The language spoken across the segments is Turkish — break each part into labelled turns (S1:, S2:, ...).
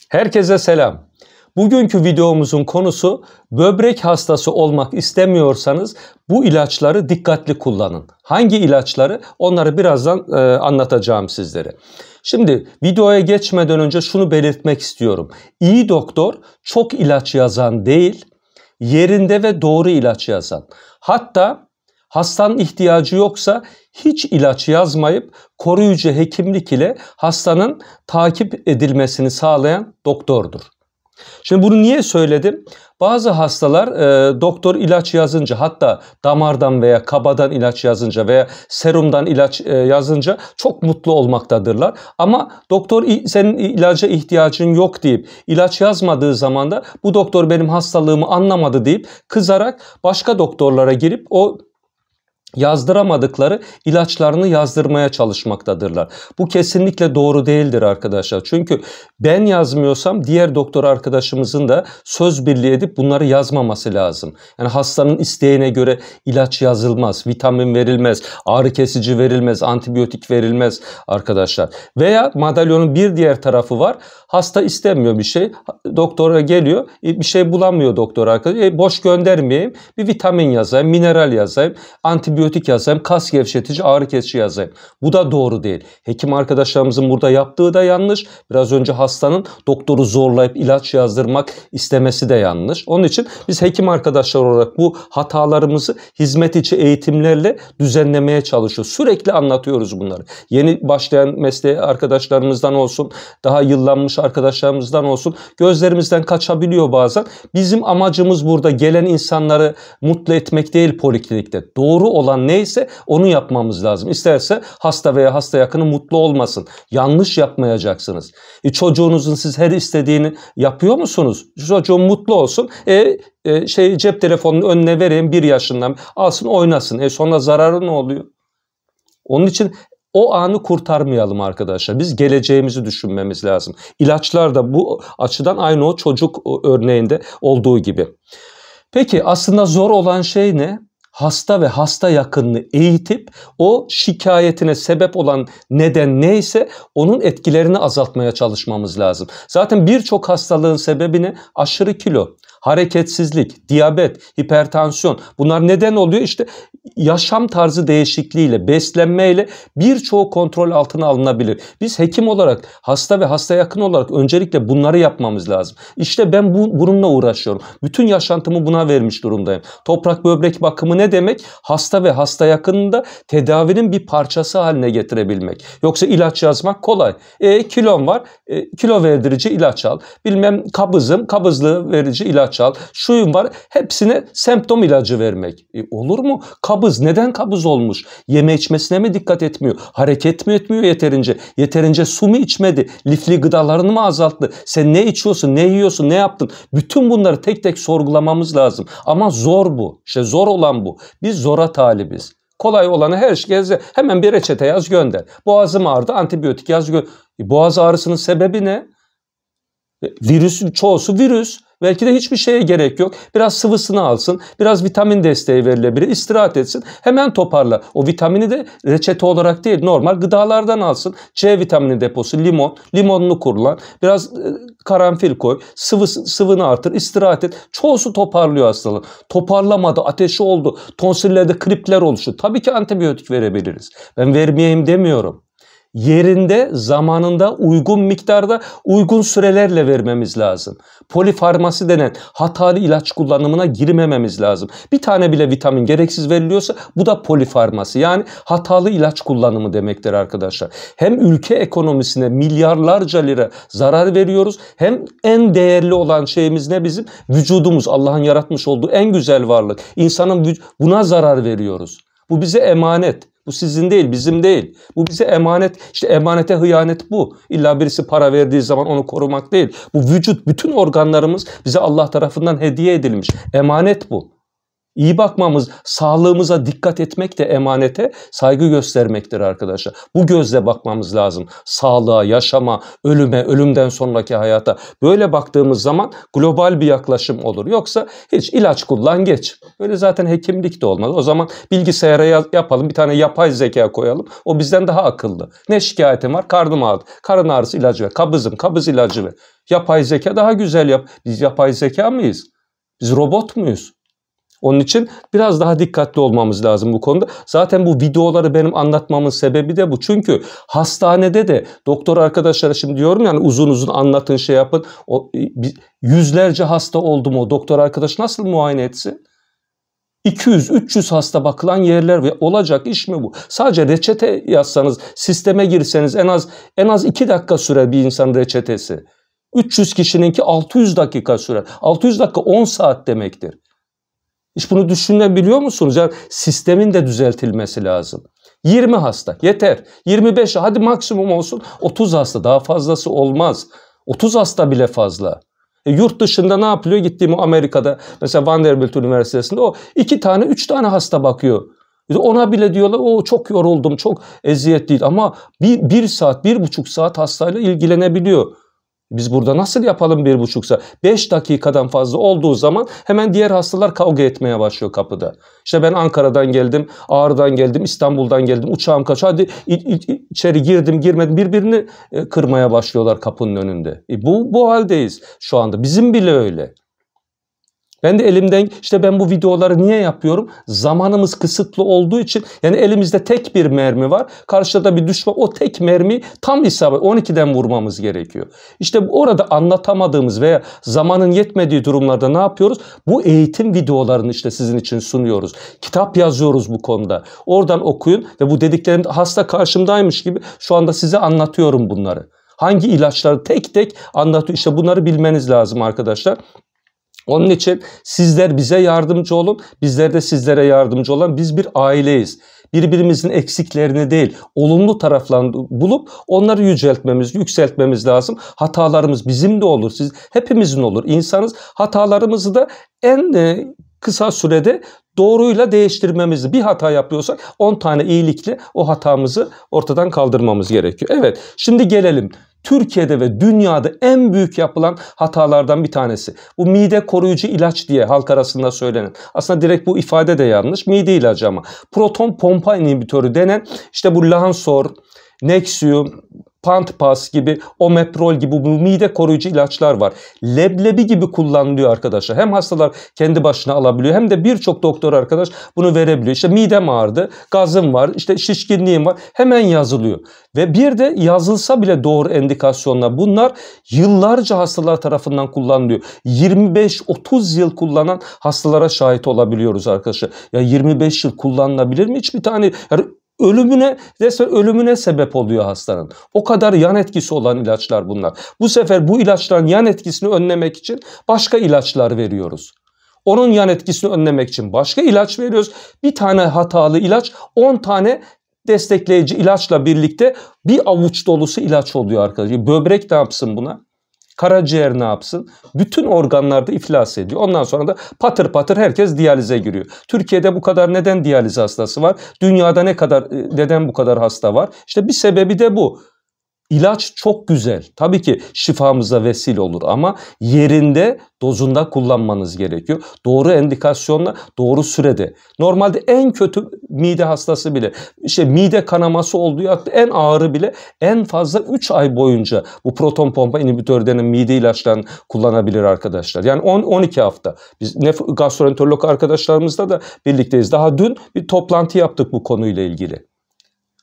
S1: Herkese selam. Bugünkü videomuzun konusu böbrek hastası olmak istemiyorsanız bu ilaçları dikkatli kullanın. Hangi ilaçları? Onları birazdan anlatacağım sizlere. Şimdi videoya geçmeden önce şunu belirtmek istiyorum. İyi doktor çok ilaç yazan değil, yerinde ve doğru ilaç yazan. Hatta hastanın ihtiyacı yoksa hiç ilaç yazmayıp koruyucu hekimlik ile hastanın takip edilmesini sağlayan doktordur. Şimdi bunu niye söyledim? Bazı hastalar doktor ilaç yazınca, hatta damardan veya kabadan ilaç yazınca veya serumdan ilaç yazınca çok mutlu olmaktadırlar. Ama doktor senin ilaca ihtiyacın yok deyip ilaç yazmadığı zaman da bu doktor benim hastalığımı anlamadı deyip kızarak başka doktorlara girip o yazdıramadıkları ilaçlarını yazdırmaya çalışmaktadırlar. Bu kesinlikle doğru değildir arkadaşlar. Çünkü ben yazmıyorsam diğer doktor arkadaşımızın da söz birliği edip bunları yazmaması lazım. Yani hastanın isteğine göre ilaç yazılmaz, vitamin verilmez, ağrı kesici verilmez, antibiyotik verilmez arkadaşlar. Veya madalyonun bir diğer tarafı var. Hasta istemiyor bir şey. Doktora geliyor, bir şey bulamıyor doktor arkadaş. Boş göndermeyeyim, bir vitamin yazayım, mineral yazayım, antibiyotik yazayım, kas gevşetici, ağrı kesici yazayım. Bu da doğru değil. Hekim arkadaşlarımızın burada yaptığı da yanlış. Biraz önce hastanın doktoru zorlayıp ilaç yazdırmak istemesi de yanlış. Onun için biz hekim arkadaşlar olarak bu hatalarımızı hizmet içi eğitimlerle düzenlemeye çalışıyoruz. Sürekli anlatıyoruz bunları. Yeni başlayan mesleğe arkadaşlarımızdan olsun, daha yıllanmış arkadaşlarımızdan olsun, gözlerimizden kaçabiliyor bazen. Bizim amacımız burada gelen insanları mutlu etmek değil poliklinikte. Doğru olan neyse onu yapmamız lazım. İsterse hasta veya hasta yakını mutlu olmasın. Yanlış yapmayacaksınız. Çocuğunuzun siz her istediğini yapıyor musunuz? Çocuğun mutlu olsun. Cep telefonunun önüne vereyim, 1 yaşından alsın oynasın. Sonra zararı ne oluyor? Onun için o anı kurtarmayalım arkadaşlar. Biz geleceğimizi düşünmemiz lazım. İlaçlar da bu açıdan aynı o çocuk örneğinde olduğu gibi. Peki aslında zor olan şey ne? Hasta ve hasta yakınını eğitip o şikayetine sebep olan neden neyse onun etkilerini azaltmaya çalışmamız lazım. Zaten birçok hastalığın sebebi ne? Aşırı kilo, hareketsizlik, diyabet, hipertansiyon. Bunlar neden oluyor? İşte yaşam tarzı değişikliğiyle, beslenmeyle birçoğu kontrol altına alınabilir. Biz hekim olarak, hasta ve hasta yakın olarak öncelikle bunları yapmamız lazım. İşte ben bununla uğraşıyorum. Bütün yaşantımı buna vermiş durumdayım. Toprak böbrek bakımı ne demek? Hasta ve hasta yakınını da tedavinin bir parçası haline getirebilmek. Yoksa ilaç yazmak kolay. Kilon var, kilo verdirici ilaç al. Bilmem kabızım, kabızlığı verici ilaç al. Şuyum var, hepsine semptom ilacı vermek. Olur mu? Kabız. Neden kabız olmuş? Yeme içmesine mi dikkat etmiyor? Hareket mi etmiyor yeterince? Yeterince su mu içmedi? Lifli gıdalarını mı azalttı? Sen ne içiyorsun, ne yiyorsun, ne yaptın? Bütün bunları tek tek sorgulamamız lazım. Ama zor bu. İşte zor olan bu. Biz zora talibiz. Kolay olanı herkese hemen bir reçete yaz gönder. Boğazım ağrıdı, antibiyotik yaz gönder. Boğaz ağrısının sebebi ne? Virüsün çoğusu virüs. Belki de hiçbir şeye gerek yok. Biraz sıvısını alsın, biraz vitamin desteği verilebilir, istirahat etsin, hemen toparla. O vitamini de reçete olarak değil, normal gıdalardan alsın. C vitamini deposu, limon, limonunu kullan, biraz karanfil koy, sıvını artır, istirahat et. Çoğusu toparlıyor hastalığı. Toparlamadı, ateşi oldu, tonsillerde kripler oluştu. Tabii ki antibiyotik verebiliriz. Ben vermeyeyim demiyorum. Yerinde, zamanında, uygun miktarda, uygun sürelerle vermemiz lazım. Polifarmasi denen hatalı ilaç kullanımına girmememiz lazım. Bir tane bile vitamin gereksiz veriliyorsa bu da polifarmasi. Yani hatalı ilaç kullanımı demektir arkadaşlar. Hem ülke ekonomisine milyarlarca lira zarar veriyoruz, hem en değerli olan şeyimiz ne bizim? Vücudumuz, Allah'ın yaratmış olduğu en güzel varlık. İnsanın buna zarar veriyoruz. Bu bize emanet. Bu sizin değil, bizim değil. Bu bize emanet. İşte emanete hıyanet bu. İlla birisi para verdiği zaman onu korumak değil. Bu vücut, bütün organlarımız bize Allah tarafından hediye edilmiş. Emanet bu. İyi bakmamız, sağlığımıza dikkat etmek de emanete saygı göstermektir arkadaşlar. Bu gözle bakmamız lazım. Sağlığa, yaşama, ölüme, ölümden sonraki hayata. Böyle baktığımız zaman global bir yaklaşım olur. Yoksa hiç ilaç kullan geç. Böyle zaten hekimlik de olmaz. O zaman bilgisayara yapalım, bir tane yapay zeka koyalım. O bizden daha akıllı. Ne şikayetim var? Karnım ağrıdı. Karın ağrısı ilacı ver. Kabızım, kabız ilacı ver. Yapay zeka daha güzel yap. Biz yapay zeka mıyız? Biz robot muyuz? Onun için biraz daha dikkatli olmamız lazım bu konuda. Zaten bu videoları benim anlatmamın sebebi de bu. Çünkü hastanede de doktor arkadaşlara şimdi diyorum yani uzun uzun anlatın, şey yapın. Yüzlerce hasta oldu mu o doktor arkadaş nasıl muayene etsin? 200-300 hasta bakılan yerler ve olacak iş mi bu? Sadece reçete yazsanız, sisteme girseniz en az 2 dakika sürer bir insanın reçetesi. 300 kişininki 600 dakika sürer. 600 dakika 10 saat demektir. Hiç bunu düşünebiliyor musunuz? Yani sistemin de düzeltilmesi lazım. 20 hasta yeter. 25 hadi maksimum olsun. 30 hasta daha fazlası olmaz. 30 hasta bile fazla. Yurt dışında ne yapılıyor? Gittiğim Amerika'da mesela Vanderbilt Üniversitesi'nde o 2 tane 3 tane hasta bakıyor. Ona bile diyorlar o çok yoruldum, çok eziyetliydi ama bir saat, 1,5 saat hastayla ilgilenebiliyor. Biz burada nasıl yapalım 1,5 saat? 5 dakikadan fazla olduğu zaman hemen diğer hastalar kavga etmeye başlıyor kapıda. İşte ben Ankara'dan geldim, Ağrı'dan geldim, İstanbul'dan geldim, uçağım kaç, hadi içeri girdim girmedim birbirini kırmaya başlıyorlar kapının önünde. Bu haldeyiz şu anda. Bizim bile öyle. Ben de elimden işte ben bu videoları niye yapıyorum? Zamanımız kısıtlı olduğu için yani elimizde tek bir mermi var. Karşıda bir düşman o tek mermi tam isabet 12'den vurmamız gerekiyor. İşte orada anlatamadığımız veya zamanın yetmediği durumlarda ne yapıyoruz? Bu eğitim videolarını işte sizin için sunuyoruz. Kitap yazıyoruz bu konuda. Oradan okuyun ve bu dediklerim hasta karşımdaymış gibi şu anda size anlatıyorum bunları. Hangi ilaçları tek tek anlatıyor. İşte bunları bilmeniz lazım arkadaşlar. Onun için sizler bize yardımcı olun, bizler de sizlere yardımcı olun. Biz bir aileyiz. Birbirimizin eksiklerini değil, olumlu taraflarını bulup onları yüceltmemiz, yükseltmemiz lazım. Hatalarımız bizim de olur, hepimizin olur. İnsanız, hatalarımızı da en kısa sürede doğruyla değiştirmemiz. Bir hata yapıyorsak 10 tane iyilikle o hatamızı ortadan kaldırmamız gerekiyor. Evet, şimdi gelelim. Türkiye'de ve dünyada en büyük yapılan hatalardan bir tanesi. Bu mide koruyucu ilaç diye halk arasında söylenen. Aslında direkt bu ifade de yanlış. Mide ilacı ama. Proton pompa inhibitörü denen işte bu Lansor, Nexium, Pantpas gibi, Omeprol gibi bu mide koruyucu ilaçlar var. Leblebi gibi kullanılıyor arkadaşlar. Hem hastalar kendi başına alabiliyor hem de birçok doktor arkadaş bunu verebiliyor. İşte midem ağrıdı, gazım var, işte şişkinliğim var. Hemen yazılıyor. Ve bir de yazılsa bile doğru endikasyonlar. Bunlar yıllarca hastalar tarafından kullanılıyor. 25-30 yıl kullanan hastalara şahit olabiliyoruz arkadaşlar. Ya 25 yıl kullanılabilir mi hiçbir tane? Yani ölümüne sebep oluyor hastanın. O kadar yan etkisi olan ilaçlar bunlar. Bu sefer bu ilaçların yan etkisini önlemek için başka ilaçlar veriyoruz. Onun yan etkisini önlemek için başka ilaç veriyoruz. Bir tane hatalı ilaç 10 tane destekleyici ilaçla birlikte bir avuç dolusu ilaç oluyor arkadaşlar. Böbrek ne yapsın buna? Karaciğer ne yapsın? Bütün organlarda iflas ediyor. Ondan sonra da patır patır herkes diyalize giriyor. Türkiye'de bu kadar neden diyaliz hastası var? Dünyada neden bu kadar hasta var? İşte bir sebebi de bu. İlaç çok güzel. Tabii ki şifamıza vesile olur ama yerinde, dozunda kullanmanız gerekiyor. Doğru endikasyonla, doğru sürede. Normalde en kötü mide hastası bile, işte mide kanaması olduğu hatta en ağırı bile en fazla 3 ay boyunca bu proton pompa inhibitörü denen mide ilaçlarını kullanabilir arkadaşlar. Yani 12 hafta. Biz gastroenterolog arkadaşlarımızla da birlikteyiz. Daha dün bir toplantı yaptık bu konuyla ilgili.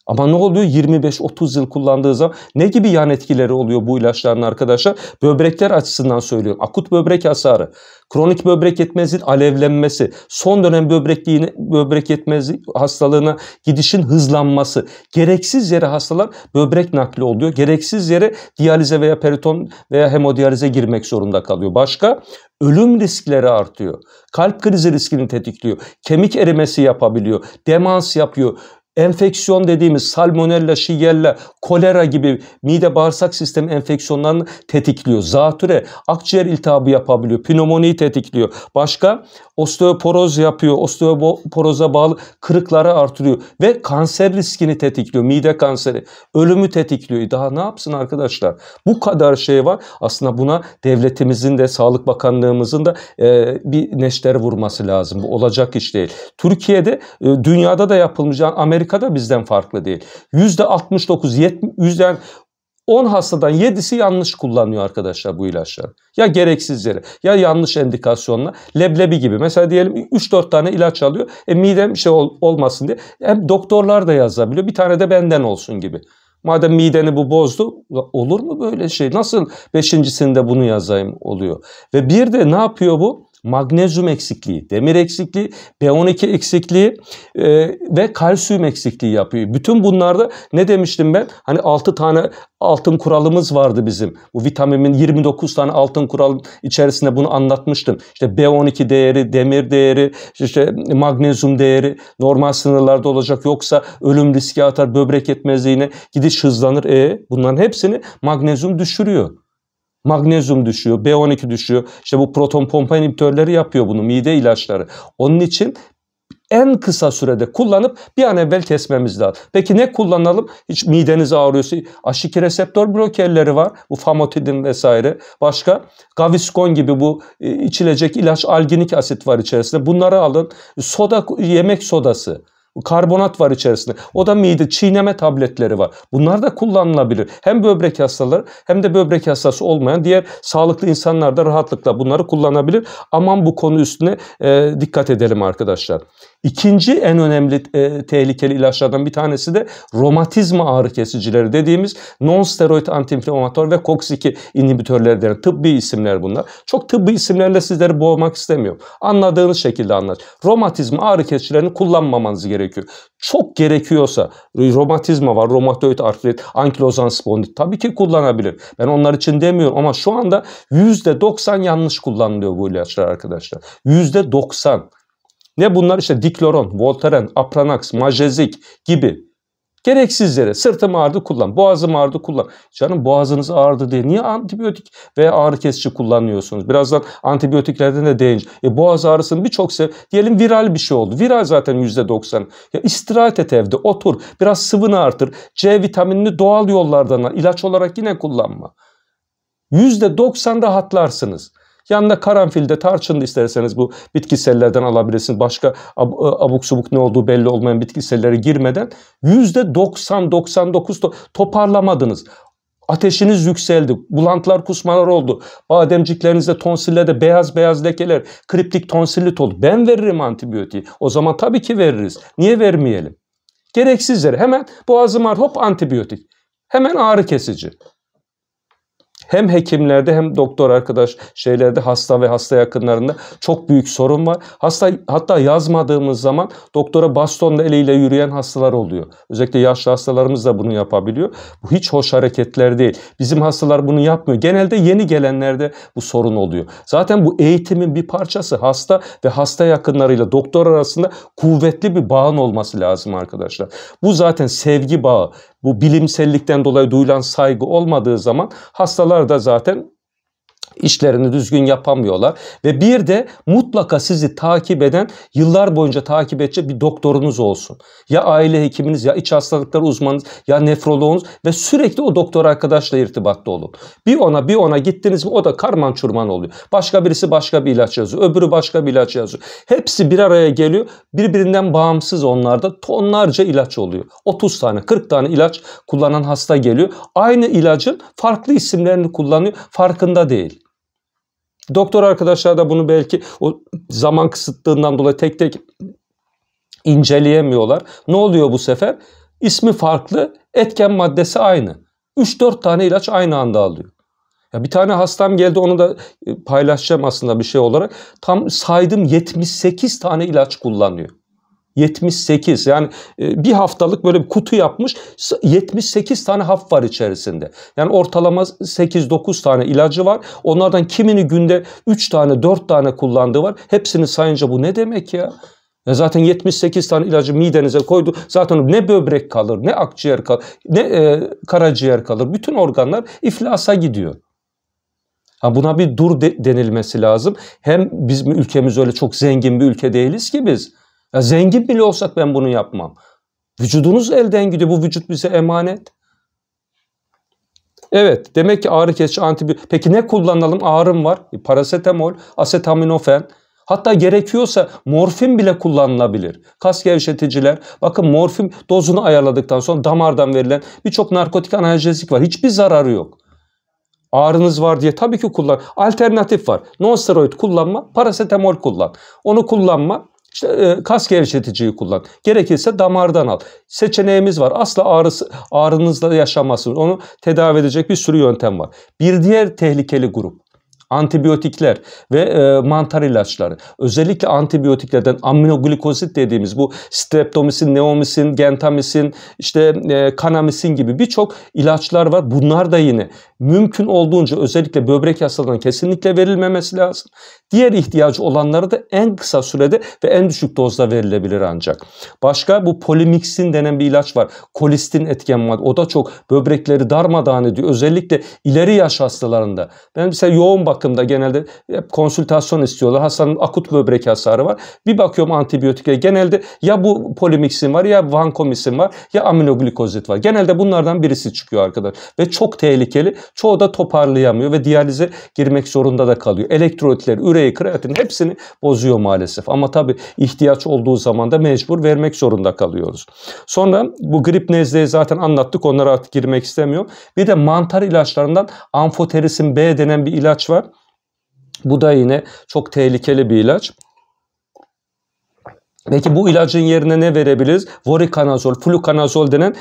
S1: Ama ne oluyor? 25-30 yıl kullandığı zaman ne gibi yan etkileri oluyor bu ilaçların arkadaşlar? Böbrekler açısından söylüyorum. Akut böbrek hasarı, kronik böbrek yetmezliğin alevlenmesi, son dönem böbrek yetmezliği hastalığına gidişin hızlanması, gereksiz yere hastalar böbrek nakli oluyor. Gereksiz yere diyalize veya periton veya hemodiyalize girmek zorunda kalıyor. Başka? Ölüm riskleri artıyor. Kalp krizi riskini tetikliyor. Kemik erimesi yapabiliyor. Demans yapıyor. enfeksiyon dediğimiz salmonella, shigella, kolera gibi mide bağırsak sistemi enfeksiyonlarını tetikliyor. Zatüre, akciğer iltihabı yapabiliyor. Pnömoniyi tetikliyor. Başka osteoporoz yapıyor. Osteoporoza bağlı kırıkları artırıyor ve kanser riskini tetikliyor. Mide kanseri, ölümü tetikliyor. Daha ne yapsın arkadaşlar? Bu kadar şey var. Aslında buna devletimizin de, Sağlık Bakanlığımızın da bir neşter vurması lazım. Bu olacak iş değil. Türkiye'de, dünyada da yapılmış, Amerika'da bizden farklı değil. %69, 70, 10 hastadan 7'si yanlış kullanıyor arkadaşlar bu ilaçları. Ya gereksiz yere ya yanlış endikasyonla, leblebi gibi. Mesela diyelim 3-4 tane ilaç alıyor. Midem olmasın diye. Hem doktorlar da yazabiliyor. Bir tane de benden olsun gibi. Madem mideni bu bozdu, olur mu böyle şey? Nasıl 5.'sinde bunu yazayım oluyor. Ve bir de ne yapıyor bu? Magnezyum eksikliği, demir eksikliği, B12 eksikliği ve kalsiyum eksikliği yapıyor. Bütün bunlarda ne demiştim ben? Hani 6 tane altın kuralımız vardı bizim. Bu vitaminin 29 tane altın kural içerisinde bunu anlatmıştım. İşte B12 değeri, demir değeri, işte magnezyum değeri normal sınırlarda olacak. Yoksa ölüm riski atar, böbrek yetmezliğine gidiş hızlanır. Bunların hepsini magnezyum düşürüyor. Magnezyum düşüyor, B12 düşüyor. İşte bu proton pompa inhibitörleri yapıyor bunu, mide ilaçları. Onun için en kısa sürede kullanıp bir an evvel kesmemiz lazım. Peki ne kullanalım? Hiç mideniz ağrıyorsa H2 reseptör blokerleri var. Bu famotidin vesaire. Başka Gaviscon gibi bu içilecek ilaç, alginik asit var içerisinde. Bunları alın. Soda, yemek sodası. Karbonat var içerisinde. O da mide çiğneme tabletleri var. Bunlar da kullanılabilir. Hem böbrek hastaları hem de böbrek hastası olmayan diğer sağlıklı insanlar da rahatlıkla bunları kullanabilir. Aman bu konu üstüne dikkat edelim arkadaşlar. İkinci en önemli tehlikeli ilaçlardan bir tanesi de romatizma ağrı kesicileri dediğimiz non-steroid antiinflamatör ve COX-2 inhibitörleri denen tıbbi isimler bunlar. Çok tıbbi isimlerle sizleri boğmak istemiyorum. Anladığınız şekilde anlat. Romatizma ağrı kesicilerini kullanmamanız gerekiyor. Çok gerekiyorsa romatizma var, romatoid artrit, ankilozan spondit tabii ki kullanabilir. Ben onlar için demiyorum ama şu anda %90 yanlış kullanılıyor bu ilaçlar arkadaşlar. %90. Ne bunlar? İşte dikloron, voltaren, apranax, majezik gibi. Gereksiz yere sırtım ağrıdı kullan, boğazım ağrıdı kullan. Canım boğazınız ağrıdı diye niye antibiyotik ve ağrı kesici kullanıyorsunuz? Birazdan antibiyotiklerden de değineceğim. Boğaz ağrısının birçok diyelim viral bir şey oldu. Viral zaten %90. Ya istirahat et evde, otur, biraz sıvını artır. C vitaminini doğal yollardan al. İlaç olarak yine kullanma. %90 rahatlarsınız. Yanında karanfilde, tarçın da isterseniz bu bitkisellerden alabilirsiniz. Başka abuk subuk ne olduğu belli olmayan bitkisellere girmeden %90-99 toparlamadınız. Ateşiniz yükseldi, bulantılar, kusmalar oldu. Bademciklerinizde, tonsillerde beyaz beyaz lekeler, kriptik tonsillit oldu. Ben veririm antibiyotiği. O zaman tabii ki veririz. Niye vermeyelim? Gereksiz yere hemen boğazım ağrı, hop antibiyotik. Hemen ağrı kesici. Hem hekimlerde hem doktor arkadaş hasta ve hasta yakınlarında çok büyük sorun var. Hatta yazmadığımız zaman doktora bastonla eliyle yürüyen hastalar oluyor. Özellikle yaşlı hastalarımız da bunu yapabiliyor. Bu hiç hoş hareketler değil. Bizim hastalar bunu yapmıyor. Genelde yeni gelenlerde bu sorun oluyor. Zaten bu eğitimin bir parçası hasta ve hasta yakınlarıyla doktor arasında kuvvetli bir bağın olması lazım arkadaşlar. Bu zaten sevgi bağı. Bu bilimsellikten dolayı duyulan saygı olmadığı zaman hastalar da zaten işlerini düzgün yapamıyorlar. Ve bir de mutlaka sizi takip eden, yıllar boyunca takip edecek bir doktorunuz olsun. Ya aile hekiminiz, ya iç hastalıkları uzmanınız, ya nefroloğunuz ve sürekli o doktor arkadaşla irtibatta olun. Bir ona gittiniz mi o da karman çurman oluyor. Başka birisi başka bir ilaç yazıyor, öbürü başka bir ilaç yazıyor. Hepsi bir araya geliyor. Birbirinden bağımsız onlarda tonlarca ilaç oluyor. 30 tane, 40 tane ilaç kullanan hasta geliyor. Aynı ilacın farklı isimlerini kullanıyor, farkında değil. Doktor arkadaşlar da bunu belki o zaman kısıtlığından dolayı tek tek inceleyemiyorlar. Ne oluyor bu sefer? İsmi farklı, etken maddesi aynı. 3-4 tane ilaç aynı anda alıyor. Ya bir tane hastam geldi, onu da paylaşacağım aslında bir şey olarak. Tam saydım 78 tane ilaç kullanıyor. 78 yani bir haftalık böyle bir kutu yapmış, 78 tane hap var içerisinde. Yani ortalama 8-9 tane ilacı var. Onlardan kimini günde 3 tane 4 tane kullandığı var. Hepsini sayınca bu ne demek ya? Ya zaten 78 tane ilacı midenize koydu. Zaten ne böbrek kalır, ne akciğer kalır, ne karaciğer kalır. Bütün organlar iflasa gidiyor. Ha, buna bir dur denilmesi lazım. Hem bizim ülkemiz öyle çok zengin bir ülke değiliz ki biz. Ya zengin bile olsak ben bunu yapmam. Vücudunuz elden gidiyor. Bu vücut bize emanet. Evet, demek ki ağrı kesici antibiyotik. Peki ne kullanalım? Ağrım var. Parasetamol, asetaminofen. Hatta gerekiyorsa morfin bile kullanılabilir. Kas gevşeticiler. Bakın morfin dozunu ayarladıktan sonra damardan verilen birçok narkotik analjezik var. Hiçbir zararı yok. Ağrınız var diye tabii ki kullan. Alternatif var. Non-steroid kullanma, parasetamol kullan. Onu kullanma. İşte kas gevşeticiyi kullan. Gerekirse damardan al. Seçeneğimiz var. Asla ağrınızla yaşamazsınız. Onu tedavi edecek bir sürü yöntem var. Bir diğer tehlikeli grup antibiyotikler ve mantar ilaçları. Özellikle antibiyotiklerden aminoglikozit dediğimiz bu streptomisin, neomisin, gentamisin, işte kanamisin gibi birçok ilaçlar var. Bunlar da yine mümkün olduğunca özellikle böbrek hastalığına kesinlikle verilmemesi lazım. Diğer ihtiyacı olanları da en kısa sürede ve en düşük dozda verilebilir ancak. Başka bu polimiksin denen bir ilaç var. Kolistin etken madde. O da çok böbrekleri darmadağın ediyor. Özellikle ileri yaş hastalarında. Ben mesela yoğun bakımda genelde hep konsültasyon istiyorlar. Hastanın akut böbrek hasarı var. Bir bakıyorum antibiyotiklere genelde ya bu polimiksin var ya vankomisin var ya aminoglikozit var. Genelde bunlardan birisi çıkıyor arkadaşlar. Ve çok tehlikeli. Çoğu da toparlayamıyor ve diyalize girmek zorunda da kalıyor. Elektrolitleri, üreyi, kreatin hepsini bozuyor maalesef. Ama tabii ihtiyaç olduğu zaman da mecbur vermek zorunda kalıyoruz. Sonra bu grip nezleyi zaten anlattık. Onlara artık girmek istemiyorum. Bir de mantar ilaçlarından amfoterisin B denen bir ilaç var. Bu da yine çok tehlikeli bir ilaç. Peki bu ilacın yerine ne verebiliriz? Voriconazol, fluconazol denen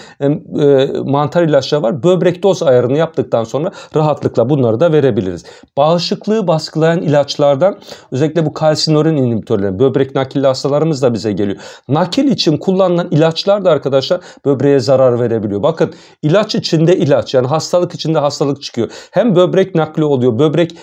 S1: mantar ilaçları var. Böbrek doz ayarını yaptıktan sonra rahatlıkla bunları da verebiliriz. Bağışıklığı baskılayan ilaçlardan özellikle bu kalsinorin inhibitörleri, böbrek nakilli hastalarımız da bize geliyor. Nakil için kullanılan ilaçlar da arkadaşlar böbreğe zarar verebiliyor. Bakın ilaç içinde ilaç, yani hastalık içinde hastalık çıkıyor. Hem böbrek nakli oluyor, böbrek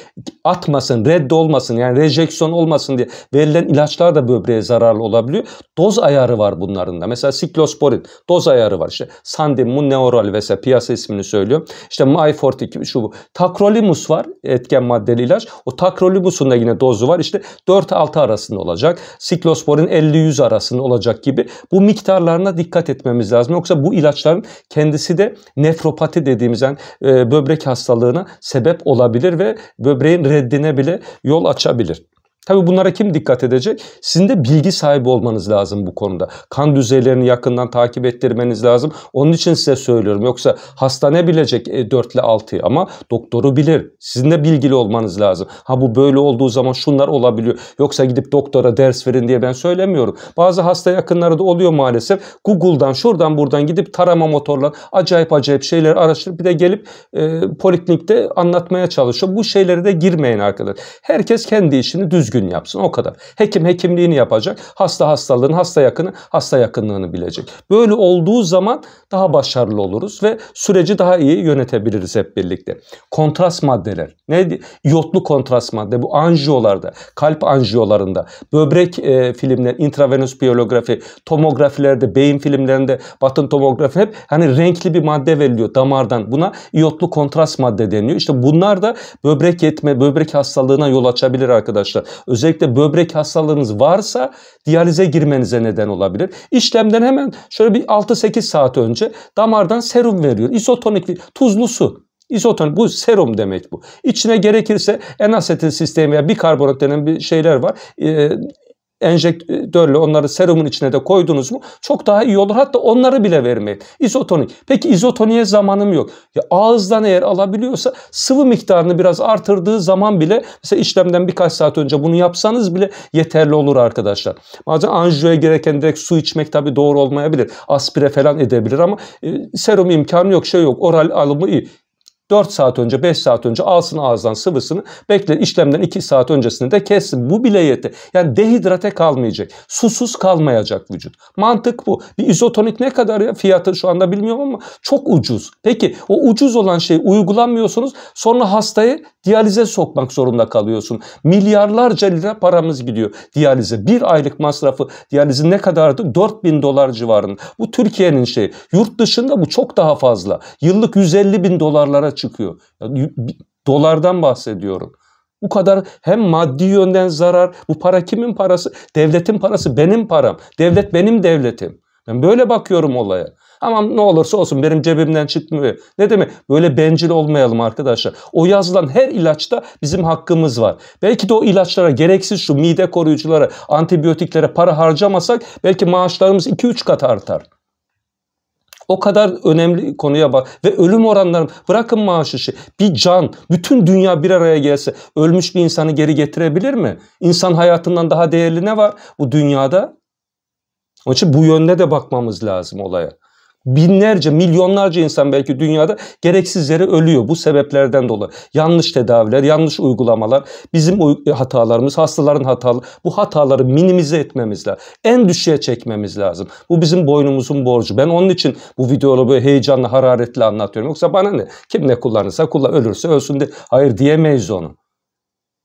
S1: atmasın, reddolmasın, yani rejeksiyon olmasın diye verilen ilaçlar da böbreğe zararlı olabiliyor. Doz ayarı var bunların da. Mesela siklosporin doz ayarı var. İşte Sandimun, Neoral vesaire, piyasa ismini söylüyorum. İşte Myfortic, şu bu. Takrolimus var, etken maddeli ilaç. O takrolimusun da yine dozu var. İşte 4-6 arasında olacak. Siklosporin 50-100 arasında olacak gibi. Bu miktarlarına dikkat etmemiz lazım. Yoksa bu ilaçların kendisi de nefropati dediğimiz yani böbrek hastalığına sebep olabilir ve böbreğin reddine bile yol açabilir. Tabii bunlara kim dikkat edecek? Sizin de bilgi sahibi olmanız lazım bu konuda. Kan düzeylerini yakından takip ettirmeniz lazım. Onun için size söylüyorum. Yoksa hasta ne bilecek 4 ile 6'yı ama doktoru bilir. Sizin de bilgili olmanız lazım. Ha bu böyle olduğu zaman şunlar olabiliyor. Yoksa gidip doktora ders verin diye ben söylemiyorum. Bazı hasta yakınları da oluyor maalesef. Google'dan şuradan buradan gidip tarama motorla acayip şeyler araştırıp bir de gelip poliklinikte anlatmaya çalışıyor. Bu şeylere de girmeyin arkadaşlar. Herkes kendi işini düzgün yapsın, o kadar. Hekim hekimliğini yapacak. Hasta hastalığını, hasta yakını hasta yakınlığını bilecek. Böyle olduğu zaman daha başarılı oluruz ve süreci daha iyi yönetebiliriz hep birlikte. Kontrast maddeler. Neydi? İyotlu kontrast madde. Bu anjiyolarda, kalp anjiyolarında, böbrek filmler, intravenöz biyolografi, tomografilerde, beyin filmlerinde, batın tomografi hep hani renkli bir madde veriliyor damardan. Buna iyotlu kontrast madde deniyor. İşte bunlar da böbrek yetme, böbrek hastalığına yol açabilir arkadaşlar. Özellikle böbrek hastalığınız varsa diyalize girmenize neden olabilir. İşlemden hemen şöyle bir 6-8 saat önce damardan serum veriyor. İzotonik, tuzlu su. İzotonik, bu serum demek bu. İçine gerekirse N-asetil sistemi veya bikarbonat denen bir şeyler var. Enjektörle onları serumun içine de koydunuz mu çok daha iyi olur. Hatta onları bile vermeyin. İzotonik. Peki izotoniğe zamanım yok. Ya ağızdan eğer alabiliyorsa sıvı miktarını biraz artırdığı zaman bile mesela işlemden birkaç saat önce bunu yapsanız bile yeterli olur arkadaşlar. Bazen anjiyoya gereken direkt su içmek tabii doğru olmayabilir. Aspire falan edebilir ama serum imkanı yok, şey yok. Oral alımı iyi. 4 saat önce, 5 saat önce alsın ağızdan sıvısını, bekle, işlemden 2 saat öncesinde de kessin. Bu bile yeter. Yani dehidrate kalmayacak. Susuz kalmayacak vücut. Mantık bu. Bir izotonik ne kadar ya? Fiyatı şu anda bilmiyorum ama çok ucuz. Peki o ucuz olan şeyi uygulamıyorsunuz. Sonra hastayı diyalize sokmak zorunda kalıyorsun. Milyarlarca lira paramız gidiyor diyalize. Bir aylık masrafı diyalizin ne kadardı? $4.000 civarında. Bu Türkiye'nin şeyi. Yurt dışında bu çok daha fazla. Yıllık 150.000 dolarlara çıkıyor. Yani dolardan bahsediyorum. Bu kadar hem maddi yönden zarar. Bu para kimin parası? Devletin parası, benim param. Devlet benim devletim. Ben böyle bakıyorum olaya. Ama ne olursa olsun benim cebimden çıkmıyor. Ne demek? Böyle bencil olmayalım arkadaşlar. O yazılan her ilaçta bizim hakkımız var. Belki de o ilaçlara, gereksiz şu mide koruyuculara, antibiyotiklere para harcamasak belki maaşlarımız 2-3 kat artar. O kadar önemli konuya bak. Ve ölüm oranları, bırakın maaşı şey. Bir can, bütün dünya bir araya gelse ölmüş bir insanı geri getirebilir mi? İnsan hayatından daha değerli ne var bu dünyada? Onun için bu yönde de bakmamız lazım olaya. Binlerce, milyonlarca insan belki dünyada gereksiz yere ölüyor bu sebeplerden dolayı. Yanlış tedaviler, yanlış uygulamalar, bizim hatalarımız, hastaların hataları. Bu hataları minimize etmemiz lazım. En düşüğe çekmemiz lazım. Bu bizim boynumuzun borcu. Ben onun için bu videoları böyle heyecanlı, hararetli anlatıyorum. Yoksa bana ne? Kim ne kullanırsa kullan, ölürse ölsün de. Hayır diyemeyiz onu.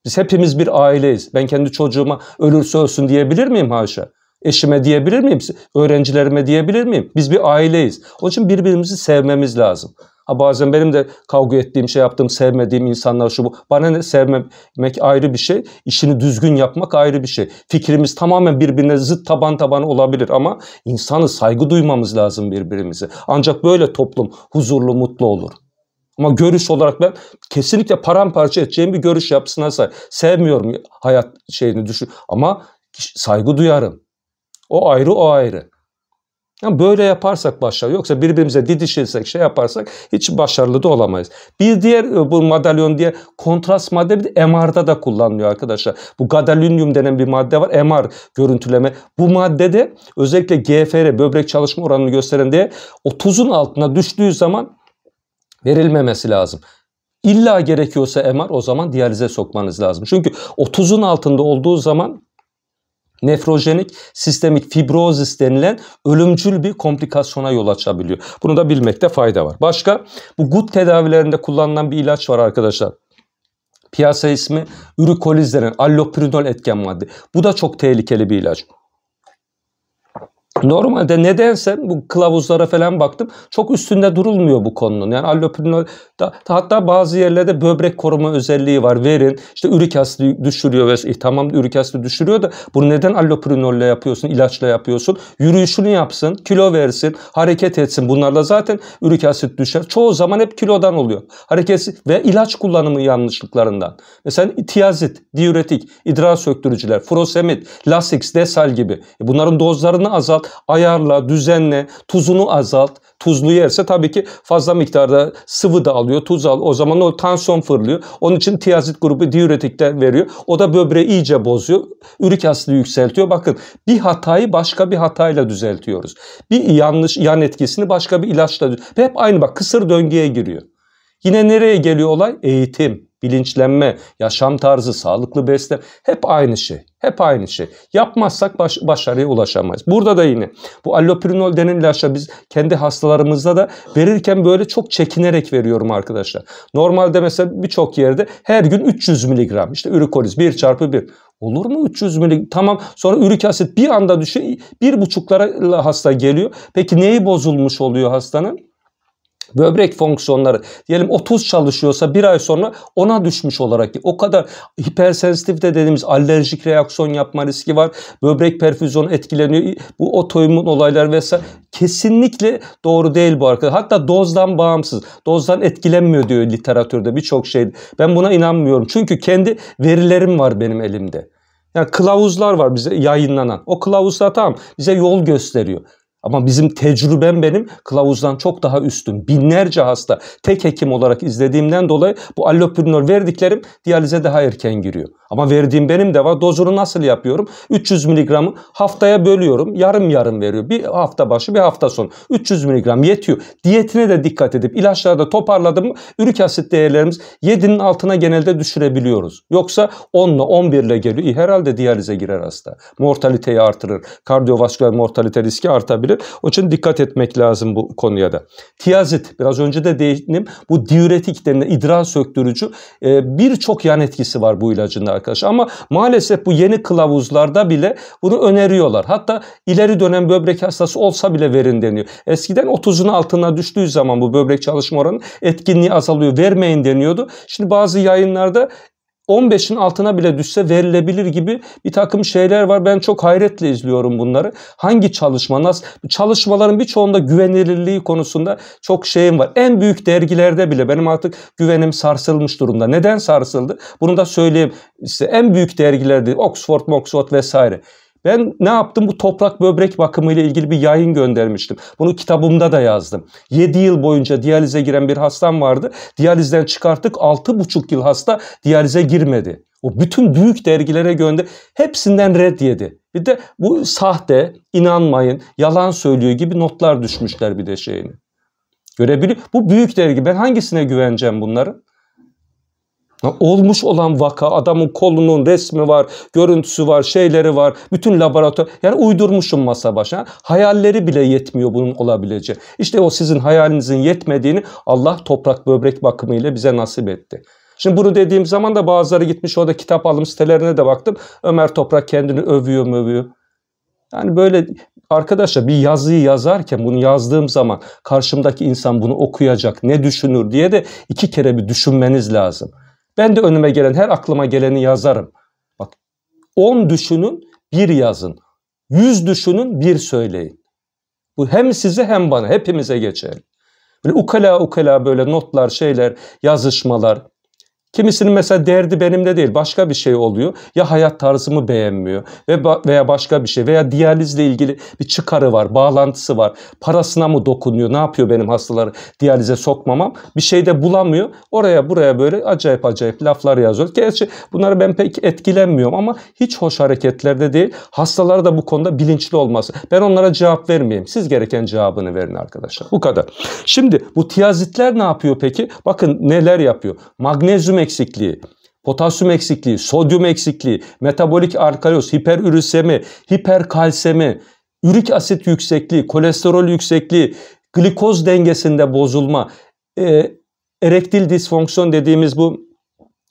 S1: Biz hepimiz bir aileyiz. Ben kendi çocuğuma ölürse ölsün diyebilir miyim haşa? Eşime diyebilir miyim? Öğrencilerime diyebilir miyim? Biz bir aileyiz. Onun için birbirimizi sevmemiz lazım. Ha bazen benim de kavga ettiğim, şey yaptığım, sevmediğim insanlar şu bu. Bana ne, sevmemek ayrı bir şey. İşini düzgün yapmak ayrı bir şey. Fikrimiz tamamen birbirine zıt, taban tabana olabilir ama insanı saygı duymamız lazım birbirimize. Ancak böyle toplum huzurlu, mutlu olur. Ama görüş olarak ben kesinlikle paramparça edeceğim bir görüş yapısına sahip. Sevmiyorum hayat şeyini düşün ama saygı duyarım. O ayrı, o ayrı. Yani böyle yaparsak başarılı. Yoksa birbirimize didişirsek, şey yaparsak hiç başarılı da olamayız. Bir diğer bu madalyon diye kontrast madde bir de MR'da da kullanılıyor arkadaşlar. Bu gadolinium denen bir madde var. MR görüntüleme. Bu maddede özellikle GFR, böbrek çalışma oranını gösteren diye 30'un altına düştüğü zaman verilmemesi lazım. İlla gerekiyorsa MR, o zaman diyalize sokmanız lazım. Çünkü 30'un altında olduğu zaman nefrojenik sistemik fibrozis denilen ölümcül bir komplikasyona yol açabiliyor. Bunu da bilmekte fayda var. Başka, bu gut tedavilerinde kullanılan bir ilaç var arkadaşlar. Piyasa ismi ürikoliz denen alloprinol etken madde. Bu da çok tehlikeli bir ilaç. Normalde nedense bu kılavuzlara falan baktım. Çok üstünde durulmuyor bu konunun. Yani alloprinol hatta bazı yerlerde böbrek koruma özelliği var. Verin. İşte ürik asidi düşürüyor ve tamam ürik asidi düşürüyor da bunu neden alloprinolle yapıyorsun? İlaçla yapıyorsun. Yürüyüşünü yapsın, kilo versin, hareket etsin. Bunlarla zaten ürik asit düşer. Çoğu zaman hep kilodan oluyor. Hareketsiz ve ilaç kullanımı yanlışlıklarından. Mesela tiazit, diüretik, idrar söktürücüler, furosemid, lasix, desal gibi. Bunların dozlarını azalt, ayarla, düzenle, tuzunu azalt. Tuzlu yerse tabii ki fazla miktarda sıvı da alıyor, tuz al. O zaman o tansiyon fırlıyor. Onun için tiazit grubu diüretikler veriyor. O da böbreği iyice bozuyor. Ürik asidi yükseltiyor. Bakın bir hatayı başka bir hatayla düzeltiyoruz. Bir yanlış yan etkisini başka bir ilaçla düzeltiyoruz. Hep aynı bak kısır döngüye giriyor. Yine nereye geliyor olay? Eğitim, bilinçlenme, yaşam tarzı, sağlıklı beslenme. Hep aynı şey. Hep aynı şey. Yapmazsak başarıya ulaşamayız. Burada da yine bu alloprinol denen ilaçla biz kendi hastalarımızda da verirken böyle çok çekinerek veriyorum arkadaşlar. Normalde mesela birçok yerde her gün 300 mg işte ürikoliz 1/1. Olur mu 300 mg? Tamam, sonra ürik asit bir anda düşüyor. 1,5'lara hasta geliyor. Peki neyi bozulmuş oluyor hastanın? Böbrek fonksiyonları diyelim 30 çalışıyorsa bir ay sonra 10'a düşmüş olarak o kadar hipersensitif de dediğimiz alerjik reaksiyon yapma riski var. Böbrek perfüzyonu etkileniyor. Bu otoimmün olaylar vesaire kesinlikle doğru değil bu arkadaşlar. Hatta dozdan bağımsız. Dozdan etkilenmiyor diyor literatürde birçok şey. Ben buna inanmıyorum. Çünkü kendi verilerim var benim elimde. Yani kılavuzlar var bize yayınlanan. O kılavuzlar tamam bize yol gösteriyor. Ama bizim tecrübem benim kılavuzdan çok daha üstün. Binlerce hasta tek hekim olarak izlediğimden dolayı bu allopurinol verdiklerim diyalize daha erken giriyor. Ama verdiğim benim de var. Dozunu nasıl yapıyorum? 300 mg'ı haftaya bölüyorum. Yarım yarım veriyor. Bir hafta başı bir hafta sonu. 300 mg yetiyor. Diyetine de dikkat edip ilaçları da toparladım mı ürik asit değerlerimiz 7'nin altına genelde düşürebiliyoruz. Yoksa 10 ile 11 ile geliyor. Herhalde diyalize girer hasta. Mortaliteyi artırır. Kardiyovasküler mortalite riski artabilir. Onun için dikkat etmek lazım bu konuya da. Tiyazit, biraz önce de değindim. Bu diüretik denilen idrar söktürücü birçok yan etkisi var bu ilacın arkadaşlar. Ama maalesef bu yeni kılavuzlarda bile bunu öneriyorlar. Hatta ileri dönem böbrek hastası olsa bile verin deniyor. Eskiden 30'un altına düştüğü zaman bu böbrek çalışma oranı etkinliği azalıyor. Vermeyin deniyordu. Şimdi bazı yayınlarda 15'in altına bile düşse verilebilir gibi bir takım şeyler var. Ben çok hayretle izliyorum bunları. Hangi çalışma, nasıl? Çalışmaların birçoğunda güvenilirliği konusunda çok şeyim var. En büyük dergilerde bile benim artık güvenim sarsılmış durumda. Neden sarsıldı? Bunu da söyleyeyim. İşte en büyük dergilerde Oxford vesaire. Ben ne yaptım? Bu toprak böbrek bakımı ile ilgili bir yayın göndermiştim. Bunu kitabımda da yazdım. 7 yıl boyunca diyalize giren bir hastam vardı. Diyalizden çıkarttık 6,5 yıl hasta diyalize girmedi. O bütün büyük dergilere gönder. Hepsinden red yedi. Bir de bu sahte, inanmayın, yalan söylüyor gibi notlar düşmüşler bir de şeyini. Görebiliyor. Bu büyük dergi. Ben hangisine güveneceğim bunları? Olmuş olan vaka, adamın kolunun resmi var, görüntüsü var, şeyleri var, bütün laboratuvar, yani uydurmuşum masa başına. Hayalleri bile yetmiyor bunun olabileceği. İşte o sizin hayalinizin yetmediğini Allah toprak böbrek bakımı ile bize nasip etti. Şimdi bunu dediğim zaman da bazıları gitmiş orada kitap alım sitelerine de baktım. Ömer Toprak kendini övüyor. Yani böyle arkadaşlar bir yazıyı yazarken bunu yazdığım zaman karşımdaki insan bunu okuyacak, ne düşünür diye de 2 kere bir düşünmeniz lazım. Ben de önüme gelen her aklıma geleni yazarım. Bak 10 düşünün 1 yazın. 100 düşünün 1 söyleyin. Bu hem size hem bana hepimize geçerli. Böyle ukala böyle notlar şeyler yazışmalar. Kimisinin mesela derdi benimle değil başka bir şey oluyor. Ya hayat tarzımı beğenmiyor veya başka bir şey veya diyalizle ilgili bir çıkarı var, bağlantısı var. Parasına mı dokunuyor? Ne yapıyor benim hastaları diyalize sokmamam? Bir şey de bulamıyor. Oraya buraya böyle acayip laflar yazıyor. Gerçi bunları ben pek etkilenmiyorum ama hiç hoş hareketlerde değil. Hastalara da bu konuda bilinçli olması. Ben onlara cevap vermeyeyim. Siz gereken cevabını verin arkadaşlar. Bu kadar. Şimdi bu tiyazitler ne yapıyor peki? Bakın neler yapıyor. Magnezyum eksikliği, potasyum eksikliği, sodyum eksikliği, metabolik alkaloz, hiperürisemi, hiperkalsemi, ürik asit yüksekliği, kolesterol yüksekliği, glikoz dengesinde bozulma, erektil disfonksiyon dediğimiz bu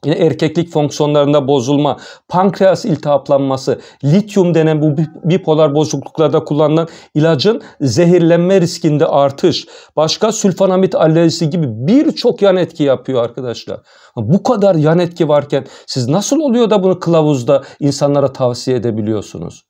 S1: yine erkeklik fonksiyonlarında bozulma, pankreas iltihaplanması, lityum denen bu bipolar bozukluklarda kullanılan ilacın zehirlenme riskinde artış, başka sülfonamit alerjisi gibi birçok yan etki yapıyor arkadaşlar. Bu kadar yan etki varken siz nasıl oluyor da bunu kılavuzda insanlara tavsiye edebiliyorsunuz?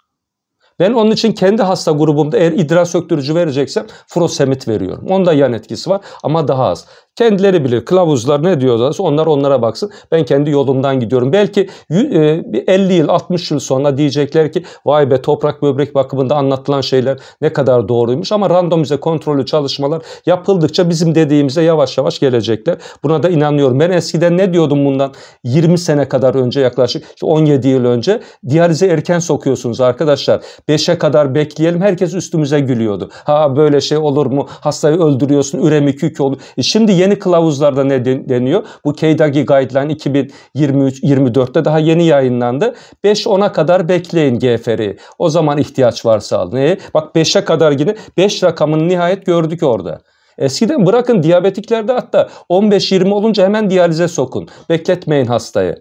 S1: Ben onun için kendi hasta grubumda eğer idrar söktürücü vereceksem furosemid veriyorum. Onda yan etkisi var ama daha az. Kendileri bilir. Kılavuzlar ne diyorlarsa onlar onlara baksın. Ben kendi yolumdan gidiyorum. Belki 50 yıl 60 yıl sonra diyecekler ki vay be toprak böbrek bakımında anlatılan şeyler ne kadar doğruymuş. Ama randomize kontrollü çalışmalar yapıldıkça bizim dediğimize yavaş yavaş gelecekler. Buna da inanıyorum. Ben eskiden ne diyordum bundan 20 sene kadar önce yaklaşık 17 yıl önce diyalize erken sokuyorsunuz arkadaşlar. 5'e kadar bekleyelim. Herkes üstümüze gülüyordu. Ha böyle şey olur mu? Hastayı öldürüyorsun. Üremik yük olur. Şimdi yeni kılavuzlarda ne deniyor? Bu KDIGO Guideline 2023-24'te daha yeni yayınlandı. 5-10'a kadar bekleyin GFR'yi. O zaman ihtiyaç varsa alın. Bak 5'e kadar yine 5 rakamını nihayet gördük orada. Eskiden bırakın diyabetiklerde hatta 15-20 olunca hemen diyalize sokun. Bekletmeyin hastayı.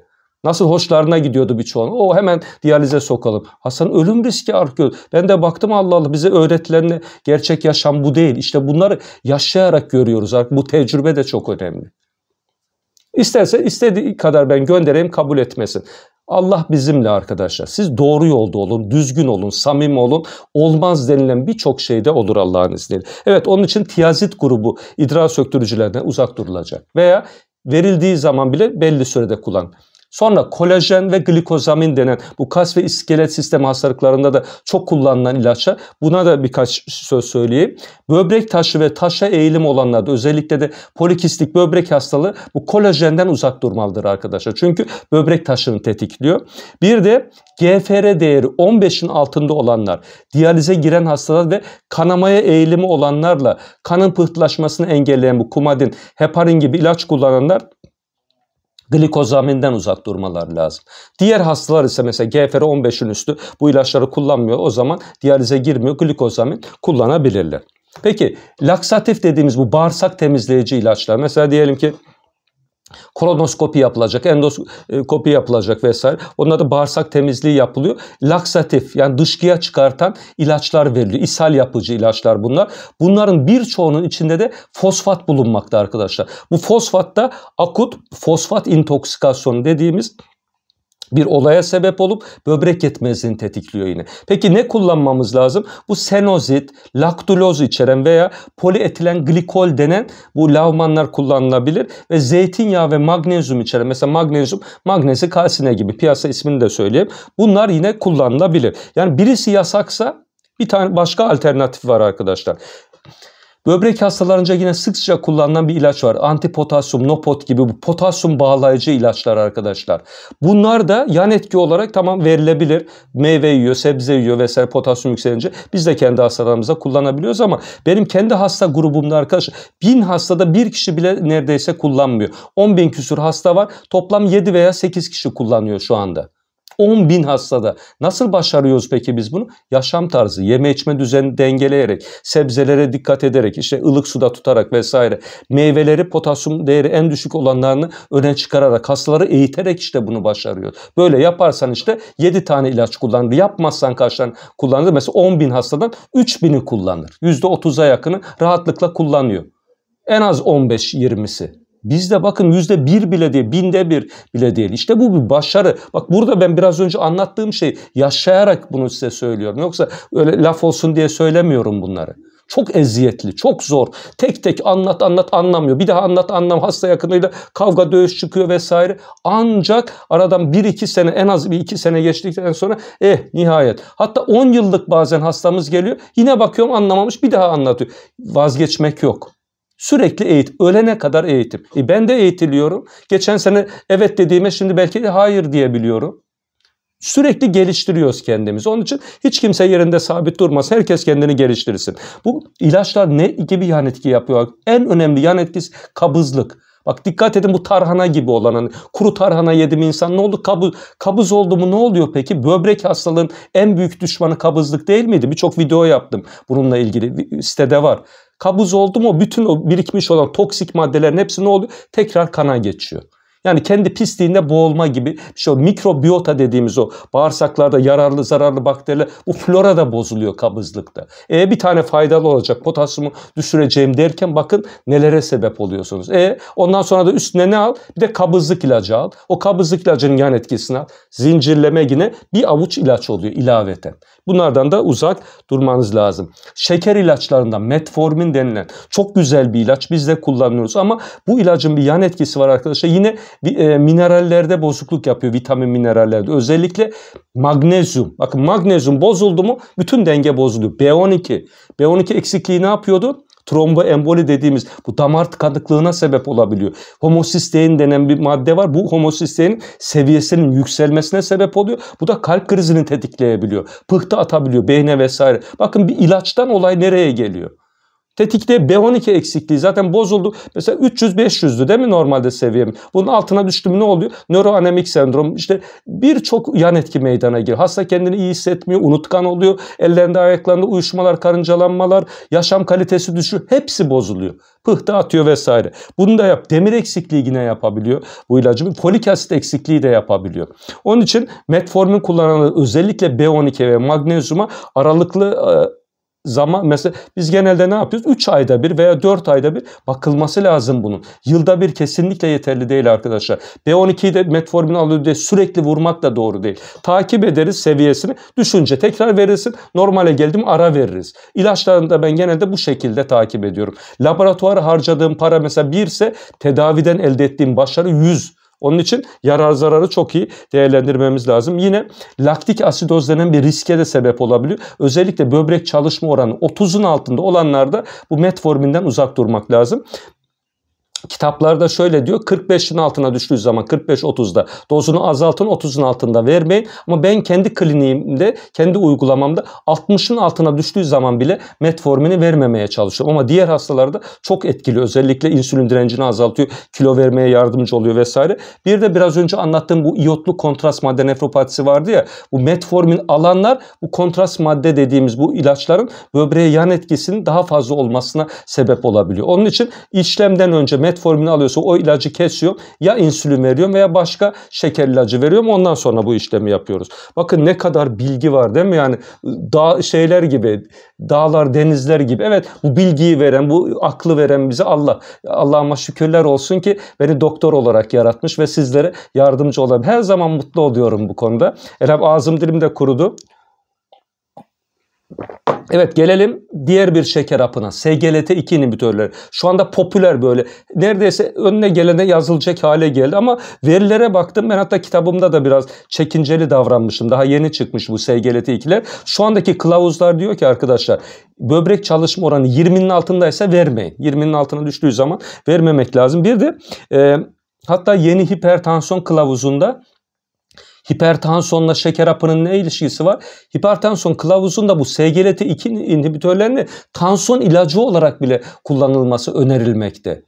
S1: Nasıl hoşlarına gidiyordu birçoğunu. O hemen diyalize sokalım. Hastanın ölüm riski artıyor. Ben de baktım Allah Allah bize öğretilen gerçek yaşam bu değil. İşte bunları yaşayarak görüyoruz. Bu tecrübe de çok önemli. İsterse istediği kadar ben göndereyim kabul etmesin. Allah bizimle arkadaşlar. Siz doğru yolda olun, düzgün olun, samimi olun. Olmaz denilen birçok şey de olur Allah'ın izniyle. Evet onun için tiyazit grubu idrar söktürücülerden uzak durulacak. Veya verildiği zaman bile belli sürede kullan. Sonra kolajen ve glikozamin denen bu kas ve iskelet sistemi hastalıklarında da çok kullanılan ilaçlar. Buna da birkaç söz söyleyeyim. Böbrek taşı ve taşa eğilim olanlarda, özellikle de polikistik böbrek hastalığı bu kolajenden uzak durmalıdır arkadaşlar. Çünkü böbrek taşını tetikliyor. Bir de GFR değeri 15'in altında olanlar, diyalize giren hastalar ve kanamaya eğilimi olanlarla kanın pıhtılaşmasını engelleyen bu kumadin, heparin gibi ilaç kullananlar glikozaminden uzak durmaları lazım. Diğer hastalar ise mesela GFR 15'in üstü bu ilaçları kullanmıyor. O zaman diyalize girmiyor. Glikozamin kullanabilirler. Peki laksatif dediğimiz bu bağırsak temizleyici ilaçlar. Mesela diyelim ki kolonoskopi yapılacak, endoskopi yapılacak vesaire. Onda da bağırsak temizliği yapılıyor. Laksatif, yani dışkıya çıkartan ilaçlar veriliyor. İshal yapıcı ilaçlar bunlar. Bunların birçoğunun içinde de fosfat bulunmakta arkadaşlar. Bu fosfat da akut fosfat intoksikasyonu dediğimiz bir olaya sebep olup böbrek yetmezliğini tetikliyor yine. Peki ne kullanmamız lazım? Bu senozit, laktuloz içeren veya polietilen glikol denen bu lavmanlar kullanılabilir ve zeytinyağı ve magnezyum içeren, mesela magnezyum, magnezi kalsine gibi, piyasa ismini de söyleyeyim. Bunlar yine kullanılabilir. Yani birisi yasaksa bir tane başka alternatif var arkadaşlar. Böbrek hastalarınca yine sıkça kullanılan bir ilaç var. Antipotasyum, Nopot gibi bu potasyum bağlayıcı ilaçlar arkadaşlar. Bunlar da yan etki olarak tamam verilebilir. Meyve yiyor, sebze yiyor vesaire, potasyum yükselince biz de kendi hastalarımızda kullanabiliyoruz ama benim kendi hasta grubumda arkadaşlar 1000 hastada bir kişi bile neredeyse kullanmıyor. 10.000 küsur hasta var. Toplam 7 veya 8 kişi kullanıyor şu anda. 10.000 hastada. Nasıl başarıyoruz peki biz bunu? Yaşam tarzı, yeme içme düzenini dengeleyerek, sebzelere dikkat ederek, işte ılık suda tutarak vesaire, meyveleri potasyum değeri en düşük olanlarını öne çıkararak, hastaları eğiterek işte bunu başarıyor. Böyle yaparsan işte 7 tane ilaç kullanır. Yapmazsan kaç tane kullanır? Mesela 10.000 hastadan 3.000'i kullanır. %30'a yakını rahatlıkla kullanıyor. En az 15-20'si. Bizde bakın %1 bile değil, 1/1000 bile değil. İşte bu bir başarı. Bak burada ben biraz önce anlattığım şey yaşayarak bunu size söylüyorum. Yoksa öyle laf olsun diye söylemiyorum bunları. Çok eziyetli, çok zor. Tek tek anlat anlamıyor. Bir daha anlat anlam, hasta yakınıyla kavga dövüş çıkıyor vesaire. Ancak aradan 1-2 sene, en az bir 2 sene geçtikten sonra nihayet. Hatta 10 yıllık bazen hastamız geliyor. Yine bakıyorum anlamamış, bir daha anlatıyor. Vazgeçmek yok. Sürekli eğitim. Ölene kadar eğitim. Ben de eğitiliyorum. Geçen sene evet dediğime şimdi belki de hayır diyebiliyorum. Sürekli geliştiriyoruz kendimizi. Onun için hiç kimse yerinde sabit durmasın. Herkes kendini geliştirsin. Bu ilaçlar ne gibi yan etki yapıyor? En önemli yan etkisi kabızlık. Bak dikkat edin, bu tarhana gibi olan, hani kuru tarhana yedi mi insan, ne oldu? Kabız oldu mu ne oluyor peki? Böbrek hastalığın en büyük düşmanı kabızlık değil miydi? Birçok video yaptım bununla ilgili, sitede var. Kabız oldu mu bütün o birikmiş olan toksik maddelerin hepsi ne oluyor? Tekrar kana geçiyor. Yani kendi pisliğinde boğulma gibi bir şey. O mikrobiyota dediğimiz o bağırsaklarda yararlı zararlı bakteriler, bu flora da bozuluyor kabızlıkta. Bir tane faydalı olacak, potasyumu düşüreceğim derken bakın nelere sebep oluyorsunuz. Ondan sonra da üstüne ne al? Bir de kabızlık ilacı al. O kabızlık ilacının yan etkisini al. Zincirleme yine bir avuç ilaç oluyor ilaveten. Bunlardan da uzak durmanız lazım. Şeker ilaçlarından metformin denilen çok güzel bir ilaç. Biz de kullanıyoruz ama bu ilacın bir yan etkisi var arkadaşlar. Yine minerallerde bozukluk yapıyor, vitamin minerallerde. Özellikle magnezyum. Bakın magnezyum bozuldu mu bütün denge bozuluyor. B12. B12 eksikliği ne yapıyordu? Tromboemboli dediğimiz bu damar tıkanıklığına sebep olabiliyor. Homosistein denen bir madde var. Bu homosisteinin seviyesinin yükselmesine sebep oluyor. Bu da kalp krizini tetikleyebiliyor. Pıhtı atabiliyor beyne vesaire. Bakın bir ilaçtan olay nereye geliyor? Tetikte B12 eksikliği zaten bozuldu. Mesela 300-500'dü değil mi normalde seviyem? Bunun altına düştü mü ne oluyor? Nöroanemik sendrom, işte birçok yan etki meydana geliyor. Hasta kendini iyi hissetmiyor, unutkan oluyor. Ellerinde ayaklarında uyuşmalar, karıncalanmalar, yaşam kalitesi düşüyor. Hepsi bozuluyor. Pıhtı atıyor vesaire. Bunu da yap. Demir eksikliği yine yapabiliyor bu ilacın. Folik asit eksikliği de yapabiliyor. Onun için metformin kullananlar özellikle B12 ve magnezyuma aralıklı zaman, mesela biz genelde ne yapıyoruz? 3 ayda bir veya 4 ayda bir bakılması lazım bunun. Yılda bir kesinlikle yeterli değil arkadaşlar. B12'yi de metformin alıyor diye sürekli vurmak da doğru değil. Takip ederiz seviyesini. Düşünce tekrar verirsin. Normale geldim ara veririz. İlaçlarını da ben genelde bu şekilde takip ediyorum. Laboratuvara harcadığım para mesela 1 ise tedaviden elde ettiğim başarı 100. Onun için yarar zararı çok iyi değerlendirmemiz lazım. Yine laktik asidoz denen bir riske de sebep olabiliyor. Özellikle böbrek çalışma oranı 30'un altında olanlarda bu metforminden uzak durmak lazım. Kitaplarda şöyle diyor, 45'in altına düştüğü zaman 45-30'da dozunu azaltın, 30'un altında vermeyin. Ama ben kendi kliniğimde, kendi uygulamamda 60'ın altına düştüğü zaman bile metformini vermemeye çalışıyorum. Ama diğer hastalarda çok etkili. Özellikle insülin direncini azaltıyor, kilo vermeye yardımcı oluyor vesaire. Bir de biraz önce anlattığım bu iyotlu kontrast madde nefropatisi vardı ya, bu metformin alanlar bu kontrast madde dediğimiz bu ilaçların böbreğe yan etkisinin daha fazla olmasına sebep olabiliyor. Onun için işlemden önce metformini alıyorsa o ilacı kesiyorum. Ya insülin veriyorum veya başka şeker ilacı veriyorum. Ondan sonra bu işlemi yapıyoruz. Bakın ne kadar bilgi var değil mi? Yani şeyler gibi, dağlar, denizler gibi. Evet, bu bilgiyi veren, bu aklı veren bize Allah. Allah'ıma şükürler olsun ki beni doktor olarak yaratmış ve sizlere yardımcı olabilir. Her zaman mutlu oluyorum bu konuda. Ağzım dilim de kurudu. Evet, gelelim diğer bir şeker hapına. SGLT2 inhibitörleri. Şu anda popüler böyle. Neredeyse önüne gelene yazılacak hale geldi ama verilere baktım. Ben hatta kitabımda da biraz çekinceli davranmışım. Daha yeni çıkmış bu SGLT2'ler. Şu andaki kılavuzlar diyor ki arkadaşlar, böbrek çalışma oranı 20'nin altındaysa vermeyin. 20'nin altına düştüğü zaman vermemek lazım. Bir de hatta yeni hipertansiyon kılavuzunda hipertansiyonla şeker hapının ne ilişkisi var? Hipertansiyon kılavuzunda bu SGLT2 inhibitörlerini tansiyon ilacı olarak bile kullanılması önerilmekte.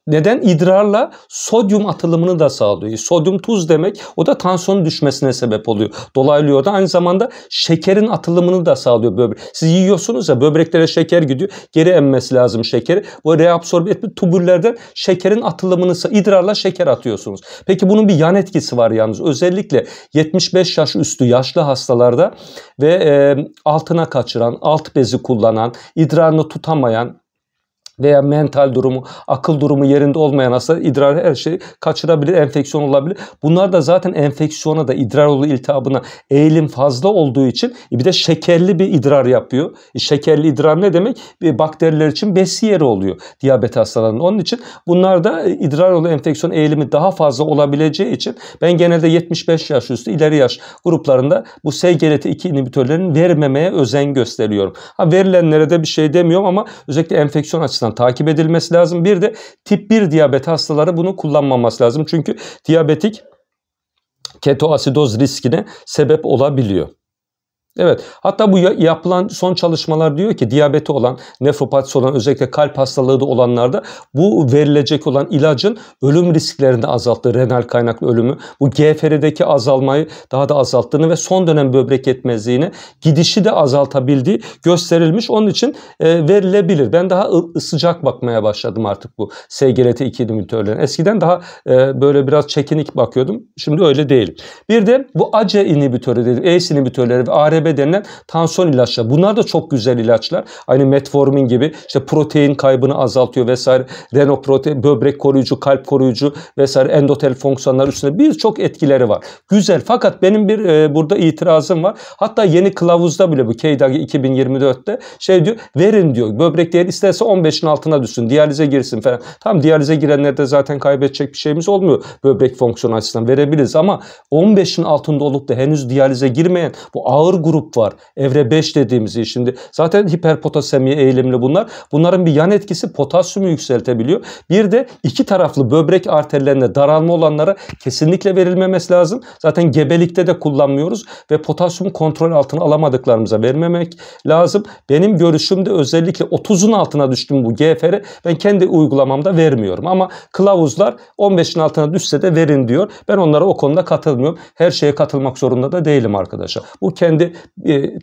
S1: Neden? İdrarla sodyum atılımını da sağlıyor. Sodyum tuz demek. O da tansiyonun düşmesine sebep oluyor. Dolaylı yolda aynı zamanda şekerin atılımını da sağlıyor böbrek. Siz yiyorsunuz ya, böbreklere şeker gidiyor. Geri emmesi lazım şekeri. Bu reabsorbe etme tubüllerden şekerin atılımını idrarla şeker atıyorsunuz. Peki bunun bir yan etkisi var yalnız. Özellikle 75 yaş üstü yaşlı hastalarda ve altına kaçıran, alt bezi kullanan, idrarını tutamayan veya mental durumu, akıl durumu yerinde olmayan hasta idrar her şeyi kaçırabilir, enfeksiyon olabilir. Bunlar da zaten enfeksiyona da, idrar yolu iltihabına eğilim fazla olduğu için bir de şekerli bir idrar yapıyor. Şekerli idrar ne demek? Bakteriler için besi yeri oluyor diyabet hastalarının. Onun için bunlarda idrar yolu enfeksiyon eğilimi daha fazla olabileceği için ben genelde 75 yaş üstü ileri yaş gruplarında bu SGLT2 inhibitörlerini vermemeye özen gösteriyorum. Verilenlere de bir şey demiyorum ama özellikle enfeksiyon açısından takip edilmesi lazım. Bir de tip 1 diyabet hastaları bunu kullanmaması lazım. Çünkü diyabetik ketoasidoz riskine sebep olabiliyor. Evet, hatta bu yapılan son çalışmalar diyor ki diyabeti olan, nefropatisi olan, özellikle kalp hastalığı da olanlarda bu verilecek olan ilacın ölüm risklerini azalttığı, renal kaynaklı ölümü, bu GFR'deki azalmayı daha da azalttığını ve son dönem böbrek yetmezliğine gidişi de azaltabildiği gösterilmiş. Onun için verilebilir. Ben daha sıcak bakmaya başladım artık bu SGLT2 inhibitörlerine. Eskiden daha böyle biraz çekinik bakıyordum. Şimdi öyle değil. Bir de bu ACE inhibitörü dedim, ACE inhibitörleri ve ARB denilen tansiyon ilaçları. Bunlar da çok güzel ilaçlar. Aynı metformin gibi işte protein kaybını azaltıyor vesaire. Renoprotein, böbrek koruyucu, kalp koruyucu vesaire, endotel fonksiyonlar üstünde birçok etkileri var. Güzel. Fakat benim bir burada itirazım var. Hatta yeni kılavuzda bile bu KDAG 2024'te şey diyor, verin diyor. Böbrek değeri isterse 15'in altına düşsün. Diyalize girsin falan. Tam diyalize girenlerde zaten kaybedecek bir şeyimiz olmuyor. Böbrek fonksiyonu açısından verebiliriz ama 15'in altında olup da henüz diyalize girmeyen bu ağır grup var. Evre 5 dediğimiz şimdi zaten hiperpotasemiye eğilimli bunlar. Bunların bir yan etkisi potasyumu yükseltebiliyor. Bir de iki taraflı böbrek arterlerinde daralma olanlara kesinlikle verilmemesi lazım. Zaten gebelikte de kullanmıyoruz ve potasyumu kontrol altına alamadıklarımıza vermemek lazım. Benim görüşümde özellikle 30'un altına düştüm bu GFR ben kendi uygulamamda vermiyorum ama kılavuzlar 15'in altına düşse de verin diyor. Ben onlara o konuda katılmıyorum. Her şeye katılmak zorunda da değilim arkadaşlar. Bu kendi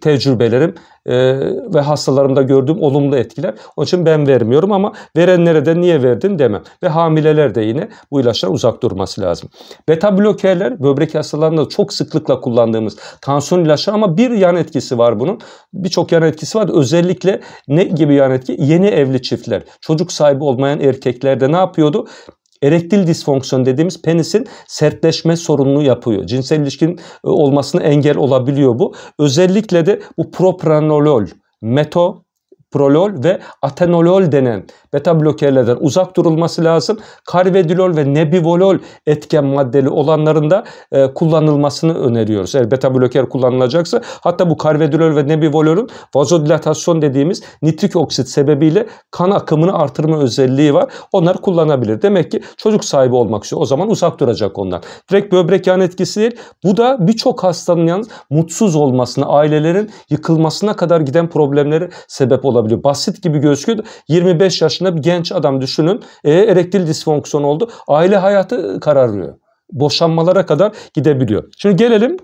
S1: tecrübelerim ve hastalarımda gördüğüm olumlu etkiler. Onun için ben vermiyorum ama verenlere de niye verdin demem. Ve hamileler de yine bu ilaçtan uzak durması lazım. Beta blokerler böbrek hastalarında çok sıklıkla kullandığımız tansiyon ilaçları ama bir yan etkisi var bunun. Birçok yan etkisi var. Özellikle ne gibi yan etki? Yeni evli çiftler, çocuk sahibi olmayan erkeklerde ne yapıyordu? Erektil disfonksiyon dediğimiz penisin sertleşme sorununu yapıyor. Cinsel ilişkinin olmasına engel olabiliyor bu. Özellikle de bu propranolol, metoprolol ve atenolol denen beta blokerlerden uzak durulması lazım. Karvedilol ve nebivolol etken maddeli olanların da kullanılmasını öneriyoruz. Eğer beta bloker kullanılacaksa, hatta bu karvedilol ve nebivololun vazodilatasyon dediğimiz nitrik oksit sebebiyle kan akımını artırma özelliği var. Onlar kullanabilir. Demek ki çocuk sahibi olmak istiyor. O zaman uzak duracak ondan. Direkt böbrek yağının etkisi değil. Bu da birçok hastanın yalnız mutsuz olmasına, ailelerin yıkılmasına kadar giden problemleri sebep olabiliyor. Basit gibi gözüküyor. 25 yaşında bir genç adam düşünün. Erektil disfonksiyon oldu. Aile hayatı kararıyor. Boşanmalara kadar gidebiliyor. Şimdi gelelim.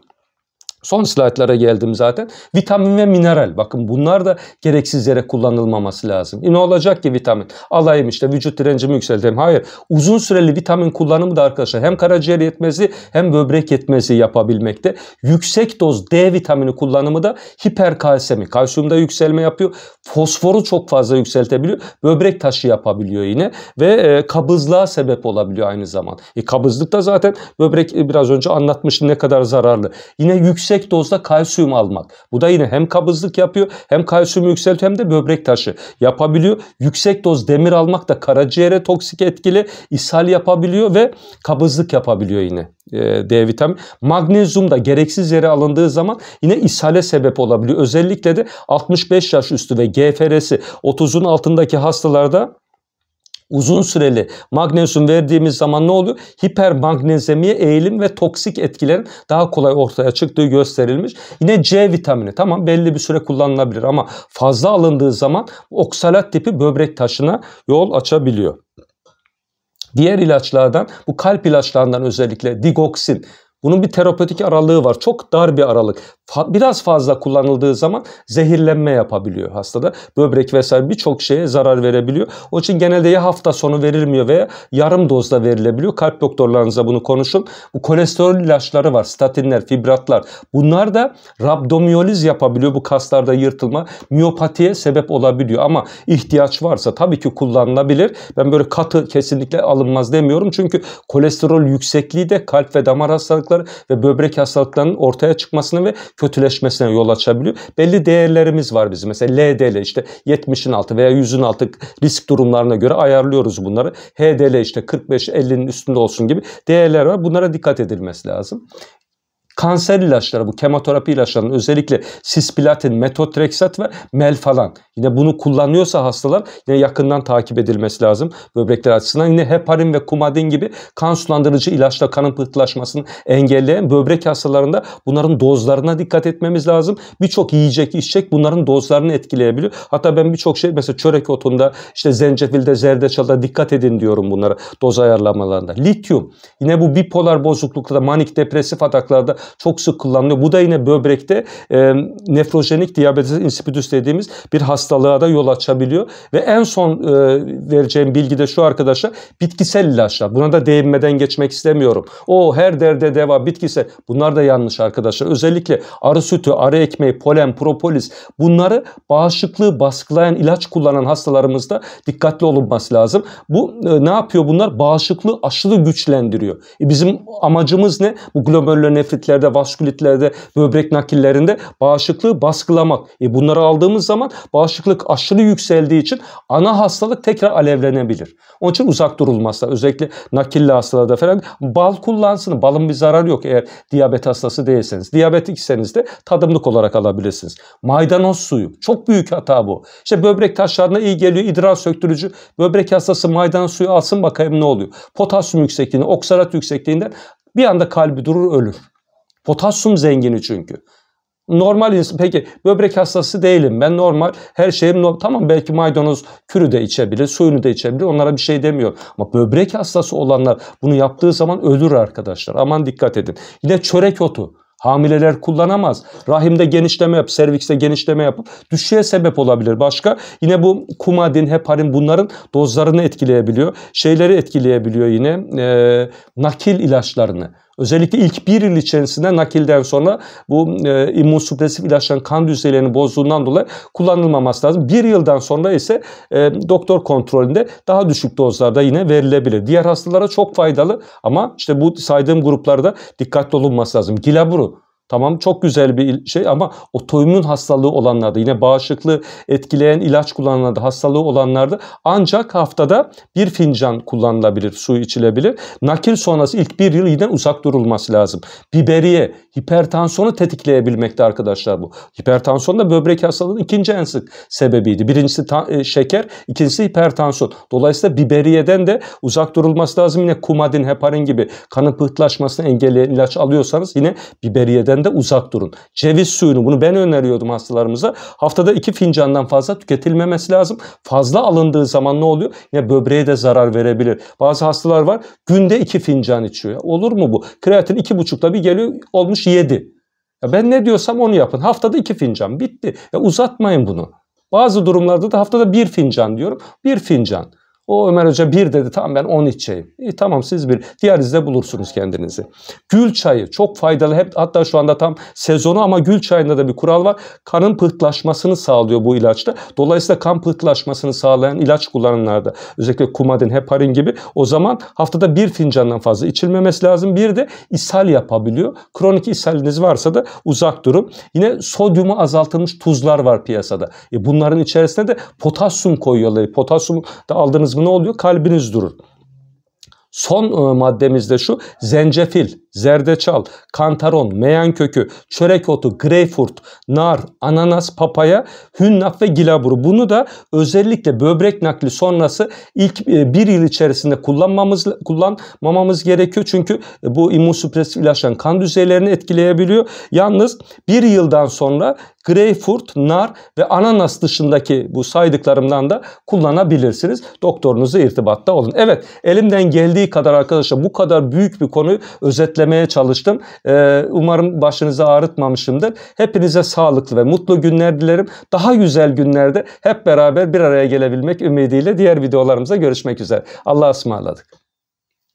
S1: Son slaytlara geldim zaten. Vitamin ve mineral. Bakın bunlar da gereksiz yere kullanılmaması lazım. Ne olacak ki vitamin? Alayım işte vücut direncimi yükselteyim. Hayır. Uzun süreli vitamin kullanımı da arkadaşlar hem karaciğer yetmezliği hem böbrek yetmezliği yapabilmekte. Yüksek doz D vitamini kullanımı da hiperkalsemi. Kalsiyumda yükselme yapıyor. Fosforu çok fazla yükseltebiliyor. Böbrek taşı yapabiliyor yine. Ve kabızlığa sebep olabiliyor aynı zamanda. Kabızlıkta zaten böbrek biraz önce anlatmıştım ne kadar zararlı. Yine yüksek dozda kalsiyum almak. Bu da yine hem kabızlık yapıyor, hem kalsiyumu yükseltiyor, hem de böbrek taşı yapabiliyor. Yüksek doz demir almak da karaciğere toksik etkili, ishal yapabiliyor ve kabızlık yapabiliyor yine D vitamini. Magnezyum da gereksiz yere alındığı zaman yine ishale sebep olabiliyor. Özellikle de 65 yaş üstü ve GFR'si 30'un altındaki hastalarda uzun süreli magnezyum verdiğimiz zaman ne oluyor? Hipermagnezemiye eğilim ve toksik etkilerin daha kolay ortaya çıktığı gösterilmiş. Yine C vitamini tamam belli bir süre kullanılabilir ama fazla alındığı zaman oksalat tipi böbrek taşına yol açabiliyor. Diğer ilaçlardan, bu kalp ilaçlarından özellikle digoksin. Bunun bir terapötik aralığı var. Çok dar bir aralık. Biraz fazla kullanıldığı zaman zehirlenme yapabiliyor hastada. Böbrek vesaire birçok şeye zarar verebiliyor. O için genelde ya hafta sonu verilmiyor veya yarım dozda verilebiliyor. Kalp doktorlarınıza bunu konuşun. Bu kolesterol ilaçları var. Statinler, fibratlar. Bunlar da rabdomiyoliz yapabiliyor. Bu kaslarda yırtılma, miyopatiye sebep olabiliyor. Ama ihtiyaç varsa tabii ki kullanılabilir. Ben böyle katı kesinlikle alınmaz demiyorum. Çünkü kolesterol yüksekliği de kalp ve damar hastalıkları ve böbrek hastalıklarının ortaya çıkmasına ve kötüleşmesine yol açabiliyor. Belli değerlerimiz var bizim. Mesela LDL işte 70'in altı veya 100'ün altı risk durumlarına göre ayarlıyoruz bunları. HDL işte 45-50'nin üstünde olsun gibi değerler var. Bunlara dikkat edilmesi lazım. Kanser ilaçları, bu kemoterapi ilaçlarının özellikle sisplatin, metotrexat ve melphalan. Yine bunu kullanıyorsa hastalar yine yakından takip edilmesi lazım böbrekler açısından. Yine heparin ve kumadin gibi kan sulandırıcı ilaçla kanın pıhtılaşmasını engelleyen böbrek hastalarında bunların dozlarına dikkat etmemiz lazım. Birçok yiyecek, içecek bunların dozlarını etkileyebiliyor. Hatta ben birçok şey mesela çörek otunda, işte zencefilde, zerdeçalda dikkat edin diyorum bunlara doz ayarlamalarında. Lityum yine bu bipolar bozuklukta, manik depresif ataklarda çok sık kullanılıyor. Bu da yine böbrekte nefrojenik diabetes insipidus dediğimiz bir hastalığa da yol açabiliyor. Ve en son vereceğim bilgi de şu arkadaşlar, bitkisel ilaçlar. Buna da değinmeden geçmek istemiyorum. Her derde deva bitkisel. Bunlar da yanlış arkadaşlar. Özellikle arı sütü, arı ekmeği, polen, propolis, bunları bağışıklığı baskılayan ilaç kullanan hastalarımızda dikkatli olunması lazım. Bu ne yapıyor bunlar? Bağışıklığı aşırı güçlendiriyor. Bizim amacımız ne? Bu glomerulonefritlerde, vaskülitlerde, böbrek nakillerinde bağışıklığı baskılamak. Bunları aldığımız zaman bağışıklık aşırı yükseldiği için ana hastalık tekrar alevlenebilir. Onun için uzak durulmazsa, özellikle nakilli hastalarda falan bal kullansın. Balın bir zararı yok eğer diyabet hastası değilseniz. Diyabetikseniz de tadımlık olarak alabilirsiniz. Maydanoz suyu. Çok büyük hata bu. İşte böbrek taşlarına iyi geliyor. İdrar söktürücü. Böbrek hastası maydanoz suyu alsın bakayım ne oluyor. Potasyum yüksekliğinde, oksalat yüksekliğinde bir anda kalbi durur, ölür. Potasyum zengini çünkü. Normal insan, peki böbrek hastası değilim ben, normal her şeyim tamam, belki maydanoz kürü de içebilir, suyunu da içebilir, onlara bir şey demiyor. Ama böbrek hastası olanlar bunu yaptığı zaman ölür arkadaşlar. Aman dikkat edin. Yine çörek otu. Hamileler kullanamaz. Rahimde genişleme yapıp, servikste genişleme yapıp düşüşe sebep olabilir. Başka yine bu kumadin, heparin bunların dozlarını etkileyebiliyor. Şeyleri etkileyebiliyor yine nakil ilaçlarını. Özellikle ilk bir yıl içerisinde nakilden sonra bu immünsüpresif ilaçların kan düzeylerini bozduğundan dolayı kullanılmaması lazım. Bir yıldan sonra ise doktor kontrolünde daha düşük dozlarda yine verilebilir. Diğer hastalara çok faydalı ama işte bu saydığım gruplarda dikkatli olunması lazım. Gilaburu. Tamam, çok güzel bir şey ama otoimmün hastalığı olanlarda, yine bağışıklığı etkileyen ilaç kullanılanlarda, hastalığı olanlarda ancak haftada 1 fincan kullanılabilir, su içilebilir. Nakil sonrası ilk 1 yıl yine uzak durulması lazım. Biberiye, hipertansiyonu tetikleyebilmekte arkadaşlar bu. Hipertansiyon da böbrek hastalığının ikinci en sık sebebiydi. Birincisi şeker, ikincisi hipertansiyon. Dolayısıyla biberiyeden de uzak durulması lazım. Yine kumadin, heparin gibi kanın pıhtılaşmasını engelleyen ilaç alıyorsanız yine biberiyeden de uzak durun. Ceviz suyunu, bunu ben öneriyordum hastalarımıza. Haftada 2 fincandan fazla tüketilmemesi lazım. Fazla alındığı zaman ne oluyor? Yine böbreğe de zarar verebilir. Bazı hastalar var günde 2 fincan içiyor. Ya, olur mu bu? Kreatin 2,5'la bir geliyor olmuş 7. Ya ben ne diyorsam onu yapın. Haftada 2 fincan bitti. Ya uzatmayın bunu. Bazı durumlarda da haftada 1 fincan diyorum. 1 fincan. O Ömer Hoca 1 dedi, tamam ben 10 içeyim. Tamam siz 1. Diyalizde bulursunuz kendinizi. Gül çayı çok faydalı. Hatta şu anda tam sezonu ama gül çayında da bir kural var. Kanın pıhtılaşmasını sağlıyor bu ilaçta. Dolayısıyla kan pıhtılaşmasını sağlayan ilaç kullananlarda, özellikle kumadin, heparin gibi, o zaman haftada 1 fincandan fazla içilmemesi lazım. Bir de ishal yapabiliyor. Kronik ishaliniz varsa da uzak durun. Yine sodyumu azaltılmış tuzlar var piyasada. Bunların içerisine de potasyum koyuyorlar. Potasyum da aldığınız ne oluyor? Kalbiniz durur. Son maddemiz de şu: zencefil, zerdeçal, kantaron, meyan kökü, çörek otu, greyfurt, nar, ananas, papaya, hünnap ve gilaburu. Bunu da özellikle böbrek nakli sonrası ilk 1 yıl içerisinde kullanmamamız gerekiyor. Çünkü bu immünsüpresif ilaçların kan düzeylerini etkileyebiliyor. Yalnız 1 yıldan sonra greyfurt, nar ve ananas dışındaki bu saydıklarımdan da kullanabilirsiniz. Doktorunuzla irtibatta olun. Evet, elimden geldiği kadar arkadaşlar bu kadar büyük bir konuyu özetlemeye çalıştım. Umarım başınızı ağrıtmamışımdır. Hepinize sağlıklı ve mutlu günler dilerim. Daha güzel günlerde hep beraber bir araya gelebilmek ümidiyle diğer videolarımızda görüşmek üzere. Allah'a ısmarladık.